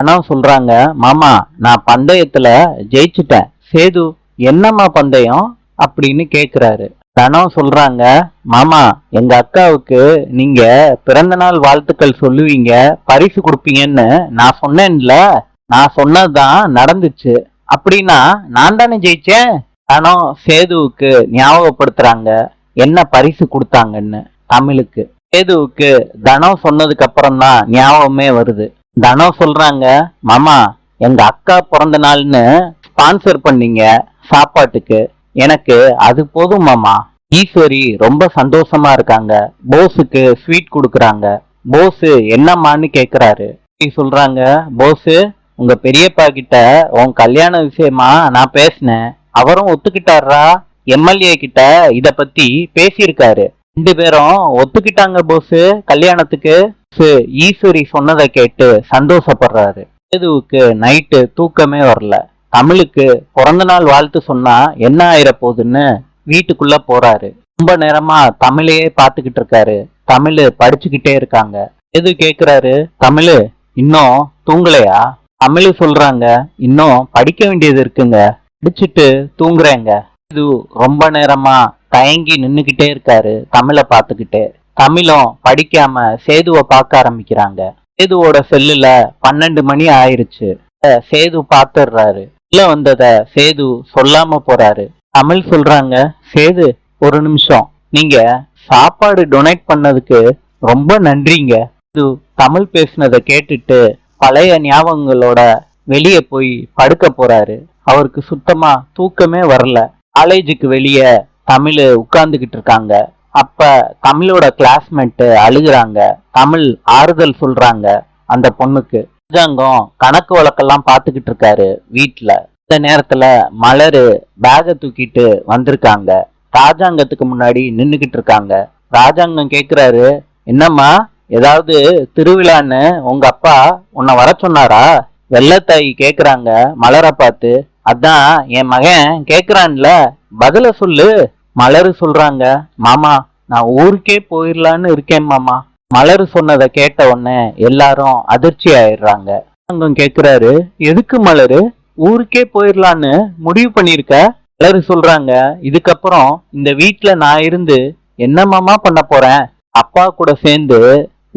தனம் சொல்றாங்க, மாமா நான் பந்தயத்துல ஜெயிச்சுட்டேன். சேது, என்னம்மா பந்தயம் அப்படின்னு கேக்குறாரு. தனம் சொல்றாங்க, மாமா எங்க அக்காவுக்கு நீங்க பிறந்த நாள் வாழ்த்துக்கள் சொல்லுவீங்க, பரிசு கொடுப்பீங்கன்னு நான் சொன்னேன்ல, நான் சொன்னதுதான் நடந்துச்சு. அப்படின்னா நான் தானே ஜெயிச்சேன். தனம் சேதுவுக்கு ஞாபகப்படுத்துறாங்க என்ன பரிசு கொடுத்தாங்கன்னு. தமிழுக்கு சேதுவுக்கு தனம் சொன்னதுக்கு அப்புறம் தான் ஞாபகமே வருது. தனம் சொல்றாங்க, மாமா எங்க அக்கா பிறந்த நாள்னு ஸ்பான்சர் பண்ணீங்க சாப்பாட்டுக்கு, எனக்கு அது போதும் மாமா. ஈஸ்வரி ரொம்ப சந்தோஷமா இருக்காங்க. போஸுக்கு ஸ்வீட் கொடுக்குறாங்க. போஸ் என்னம்மான்னு கேக்குறாரு. சொல்றாங்க, போஸ் உங்க பெரியப்பா கிட்ட உன் கல்யாண விஷயமா நான் பேசினேன், அவரும் ஒத்துக்கிட்டாரா. எம்எல்ஏ கிட்ட இத பத்தி பேசியிருக்காரு, 2 பேரும் ஒத்துக்கிட்டாங்க போஸ் கல்யாணத்துக்கு. ஈஸ்வரி சொன்னதை கேட்டு சந்தோஷப்படுறாரு. சேதுவுக்கு நைட்டு தூக்கமே வரல. தமிழுக்கு பிறந்த நாள் வாழ்த்து சொன்னா என்ன ஆயிர போகுதுன்னு வீட்டுக்குள்ள போறாரு. ரொம்ப நேரமா தமிழையே பாத்துக்கிட்டு இருக்காரு. தமிழ் படிச்சுக்கிட்டே இருக்காங்க. சேது கேக்குறாரு, தமிழ் இன்னும் தூங்கலையா? தமிழ் சொல்றாங்க, இன்னும் படிக்க வேண்டியது இருக்குங்க, படிச்சுட்டு தூங்குறேங்க. இது ரொம்ப நேரமா தயங்கி நின்னுகிட்டே இருக்காரு தமிழை பார்த்துக்கிட்டே. தமிழும் படிக்காம சேதுவை பார்க்க ஆரம்பிக்கிறாங்க. சேதுவோட செல்லுல 12 மணி ஆயிருச்சு. சேது பாத்துடுறாரு. உள்ள வந்தத சேது சொல்லாம போறாரு. தமிழ் சொல்றாங்க, சேது ஒரு நிமிஷம், நீங்க சாப்பாடு டொனேட் பண்ணதுக்கு ரொம்ப நன்றிங்க. இது தமிழ் பேசினதை கேட்டுட்டு பழைய ஞாபகங்களோட வெளியே போய் படுக்க போறாரு. அவருக்கு சுத்தமா தூக்கமே வரல. காலேஜுக்கு வெளியே தமிழ் உட்கார்ந்துகிட்டு இருக்காங்க. அப்ப தமிழோட கிளாஸ்மேட் அழுகுறாங்க. தமிழ் ஆறுதல் சொல்றாங்க அந்த பொண்ணுக்கு. ராஜாங்கம் கணக்கு வழக்கெல்லாம் பாத்துக்கிட்டு இருக்காரு வீட்டுல. இந்த நேரத்துல மலரு பேக தூக்கிட்டு வந்திருக்காங்க. ராஜாங்கத்துக்கு முன்னாடி நின்னுகிட்டு இருக்காங்க. ராஜாங்கம் கேக்குறாரு, என்னம்மா ஏதாவது திருவிழான்னு உங்க அப்பா உன்னை வர சொன்னாரா? வெள்ளத்தாயி கேக்குறாங்க மலரை பார்த்து. அதான் என் மகன் கேக்குறான்ல, பதில சொல்லு. மலரு சொல்றாங்க, மாமா நான் ஊருக்கே போயிடலான்னு இருக்கேன் மாமா. மலரு சொன்னதை கேட்ட உடனே எல்லாரும் அதிர்ச்சி ஆயிடுறாங்க. ராஜாங்கம் கேக்குறாரு, எதுக்கு மலரு ஊருக்கே போயிடலான்னு முடிவு பண்ணிருக்க? மலரு சொல்றாங்க, இதுக்கப்புறம் இந்த வீட்டுல நான் இருந்து என்ன மாமா பண்ண போறேன்? அப்பா கூட சேர்ந்து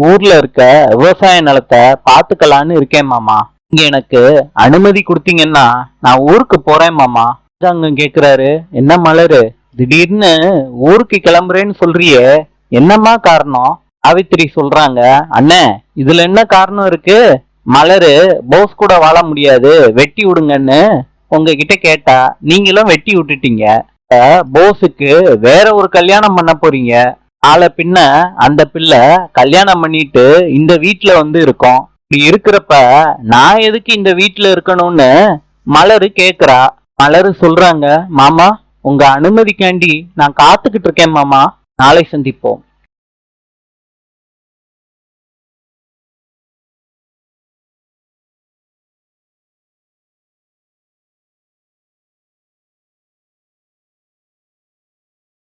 ஊர்ல இருக்க விவசாய நிலத்தை பாத்துக்கலான்னு இருக்கேன் மாமா. இங்க எனக்கு அனுமதி கொடுத்தீங்கன்னா நான் ஊருக்கு போறேன் மாமா. ராஜாங்கம் கேக்குறாரு, என்ன மலரு திடீர்னு ஊருக்கு கிளம்புறேன்னு சொல்றியே, என்னம்மா காரணம்? சாவித்திரி சொல்றாங்க, அண்ணே இதுல என்ன காரணம் இருக்கு? மலரு போஸ் கூட வாழ முடியாது, வெட்டி விடுங்கன்னு உங்ககிட்ட கேட்டா நீங்களும் வெட்டி விட்டுட்டீங்க. போஸுக்கு வேற ஒரு கல்யாணம் பண்ண போறீங்க. ஆளை பின்ன அந்த பிள்ளை கல்யாணம் பண்ணிட்டு இந்த வீட்டுல வந்து இருக்கோம். இப்படி இருக்கிறப்ப நான் எதுக்கு இந்த வீட்டுல இருக்கணும்னு மலரு கேக்குறா. மலரு சொல்றாங்க, மாமா உங்க அனுமதிக்காண்டி நான் காத்துக்கிட்டு இருக்கேன் மாமா. நாளை சந்திப்போம்.